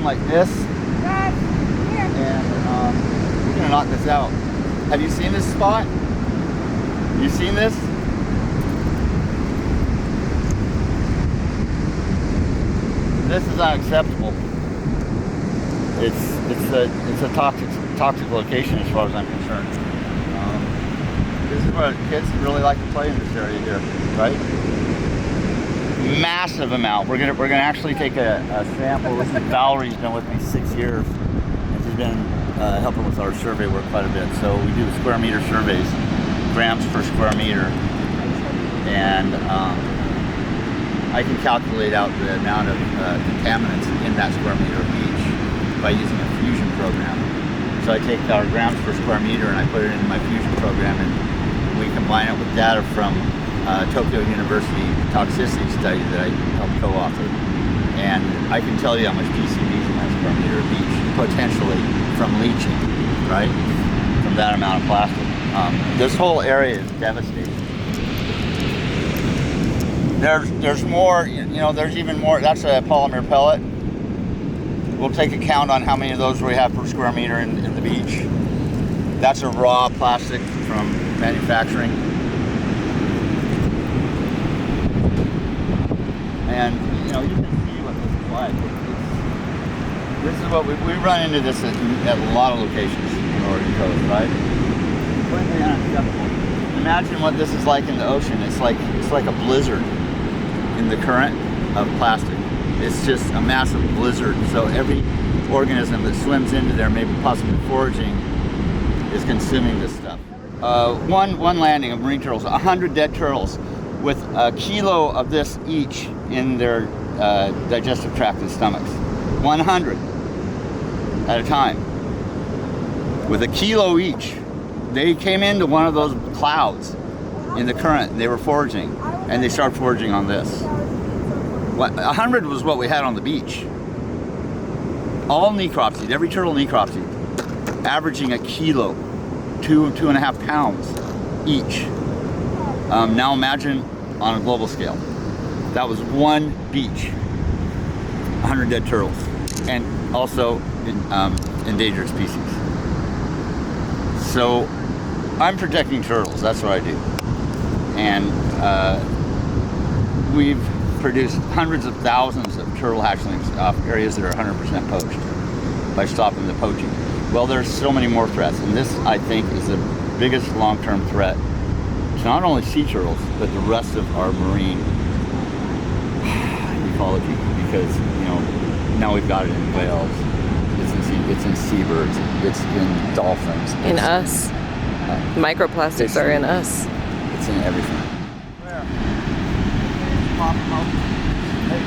like this. And we're gonna knock this out. Have you seen this spot? You seen this? This is unacceptable. It's a toxic location as far as I'm concerned. This is where kids really like to play in this area here, right? Massive amount. We're gonna actually take a sample. This is Valerie's been with me 6 years, and she's been helping with our survey work quite a bit. So we do square meter surveys, grams per square meter, and I can calculate out the amount of contaminants in that square meter of each by using a fusion program. So I take our grams per square meter and I put it into my fusion program, and we combine it with data from Tokyo University toxicity study that I helped co-author. And I can tell you how much PCBs in that square meter of each, potentially from leaching, right? From that amount of plastic. This whole area is devastating. There's more, there's even more. That's a polymer pellet. We'll take a count on how many of those we have per square meter in the beach. That's a raw plastic from manufacturing. And you can see what this is like. This is what we run into this at a lot of locations in Oregon Coast, right? Completely unacceptable. Imagine what this is like in the ocean. It's like a blizzard in the current of plastic. It's just a massive blizzard. So every organism that swims into there, maybe possibly foraging, is consuming this stuff. One landing of marine turtles, 100 dead turtles with a kilo of this each in their digestive tract and stomachs. 100 at a time with a kilo each. They came into one of those clouds in the current. They were foraging, and they started foraging on this. 100 was what we had on the beach. All necropsied, every turtle necropsied, averaging a kilo, 2.5 pounds each. Now imagine on a global scale. That was one beach, 100 dead turtles, and also endangered species. So I'm protecting turtles, that's what I do. And we've produced hundreds of thousands of turtle hatchlings off areas that are 100% poached by stopping the poaching. Well, there's so many more threats, and this, I think, is the biggest long-term threat to not only sea turtles, but the rest of our marine ecology, because, now we've got it in whales, it's in seabirds, it's in dolphins. In us. Microplastics are in us. It's in everything. Where? Pop them open. Hey,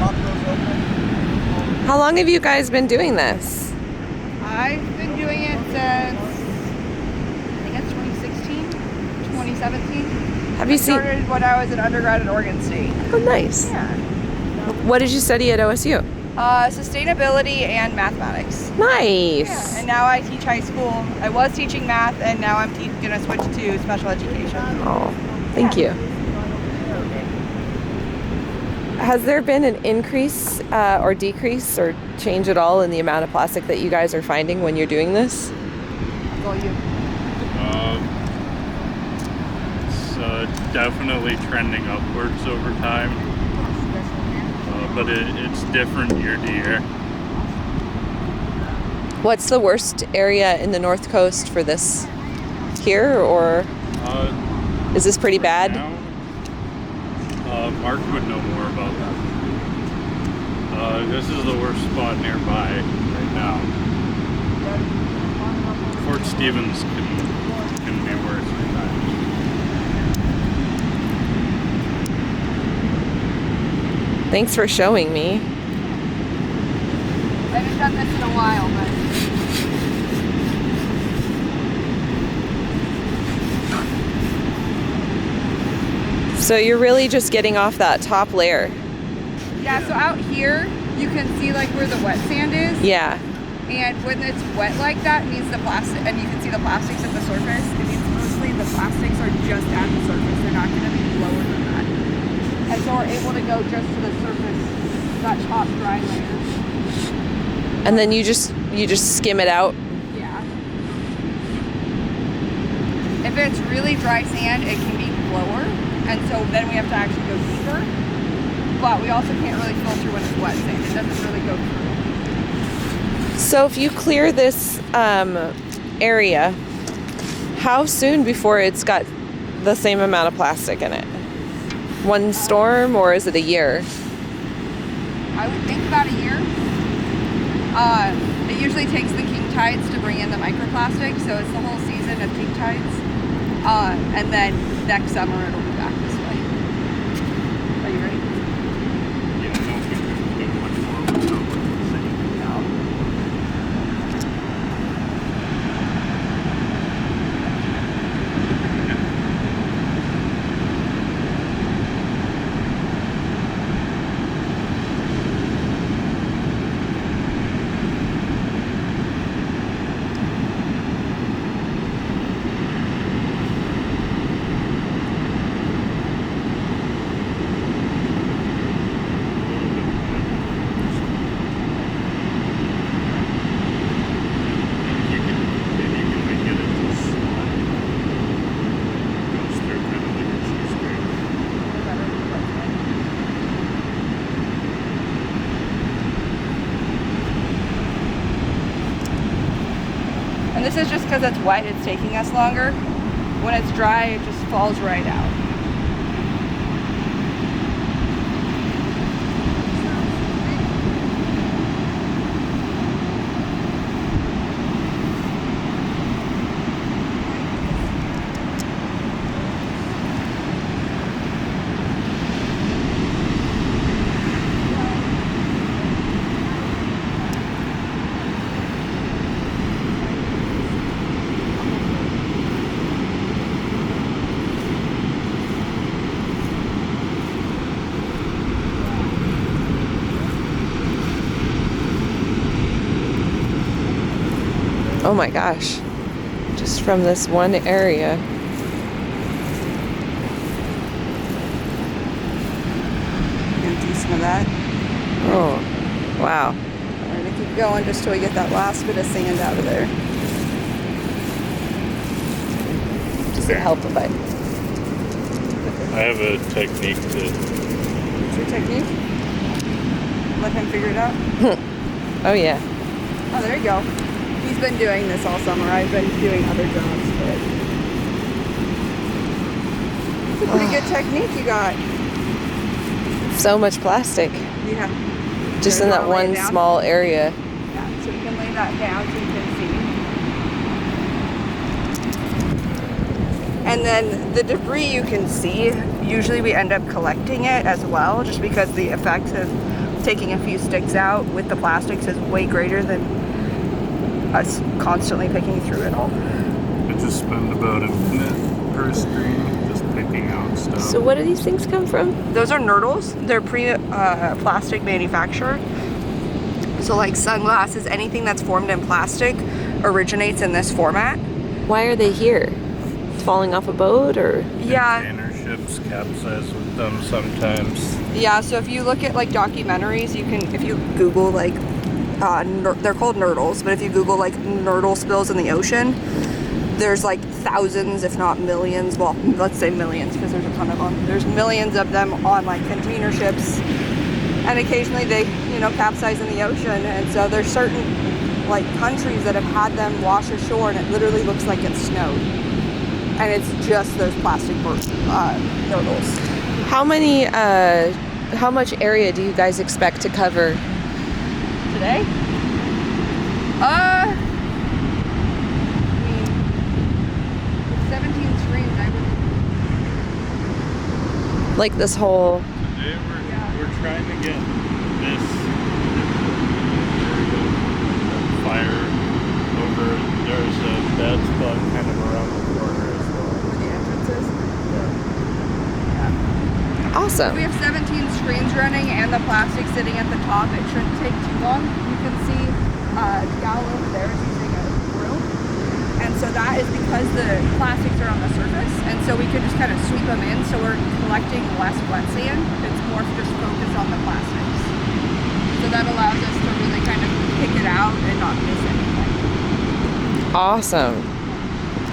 pop those open. How long have you guys been doing this? I've been doing it since, I guess 2016, 2017. Have you seen? I started when I was an undergrad at Oregon State. Oh, nice. Yeah. What did you study at OSU? Sustainability and mathematics. Nice. Yeah, and now I teach high school. I was teaching math, and now I'm going to switch to special education. Oh, thank you. Has there been an increase or decrease or change at all in the amount of plastic that you guys are finding when you're doing this? It's definitely trending upwards over time, but it's different year to year. What's the worst area in the North Coast for this here, or is this pretty bad? Now, Mark would know more about that. This is the worst spot nearby right now. Fort Stevens can be worse at times. Thanks for showing me. I haven't done this in a while, but... So you're really just getting off that top layer. Yeah, so out here, you can see like where the wet sand is. Yeah. And when it's wet like that, it means the plastic, and you can see the plastics at the surface, it means mostly the plastics are just at the surface. They're not going to be lower than that. And so we're able to go just to the surface, that top dry layer. And then you just skim it out. Yeah. If it's really dry sand, it can be lower, and so then we have to actually go deeper. But we also can't really filter when it's wet sand. It doesn't really go through. So if you clear this area, how soon before it's got the same amount of plastic in it? One storm, or is it a year? I would think about a year. It usually takes the king tides to bring in the microplastic, so it's the whole season of king tides. And then next summer it'll be back this way. Are you ready? Yeah, I don't think we can do much more without what you're saying. No. And this is just because it's wet, it's taking us longer. When it's dry, it just falls right out. Oh my gosh. Just from this one area. Empty some of that. Oh, wow. We're gonna keep going just till we get that last bit of sand out of there. Does it help if I... I have a technique that What's your technique? Let him figure it out. Oh yeah. Oh, there you go. He's been doing this all summer. I've been doing other jobs, but it's a pretty good technique you got. So much plastic. Yeah. Just There in you that go, lay it one down. small area. Yeah, so you can lay that down so you can see. And then the debris you can see, usually we end up collecting it as well, just because the effect of taking a few sticks out with the plastics is way greater than us constantly picking through it all. I just spend about a minute per screen just picking out stuff. So what do these things come from? Those are nurdles. They're plastic manufactured. So like sunglasses, anything that's formed in plastic originates in this format. Why are they here? Falling off a boat, or? Yeah. Container ships capsize with them sometimes. Yeah, so if you look at like documentaries, you can, if you Google like, they're called nurdles, but if you Google like nurdle spills in the ocean, there's like thousands, if not millions, well, let's say millions because there's a ton of them. There's millions of them on like container ships, and occasionally they, capsize in the ocean, and so there's certain like countries that have had them wash ashore, and it literally looks like it snowed. And it's just those plastic nurdles. How much area do you guys expect to cover? Today? 17 screens, I would. Like this whole... Today we're trying to get this fire over. There's a bad spot kind of around the corner as well. Where the entrance is? Awesome. We have 17 screens running and the plastic sitting at the top. It shouldn't take too long. You can see the gal over there is using a broom. And so that is because the plastics are on the surface. And so we can just kind of sweep them in. So we're collecting less wet sand. It's more just focused on the plastics. So that allows us to really kind of pick it out Awesome.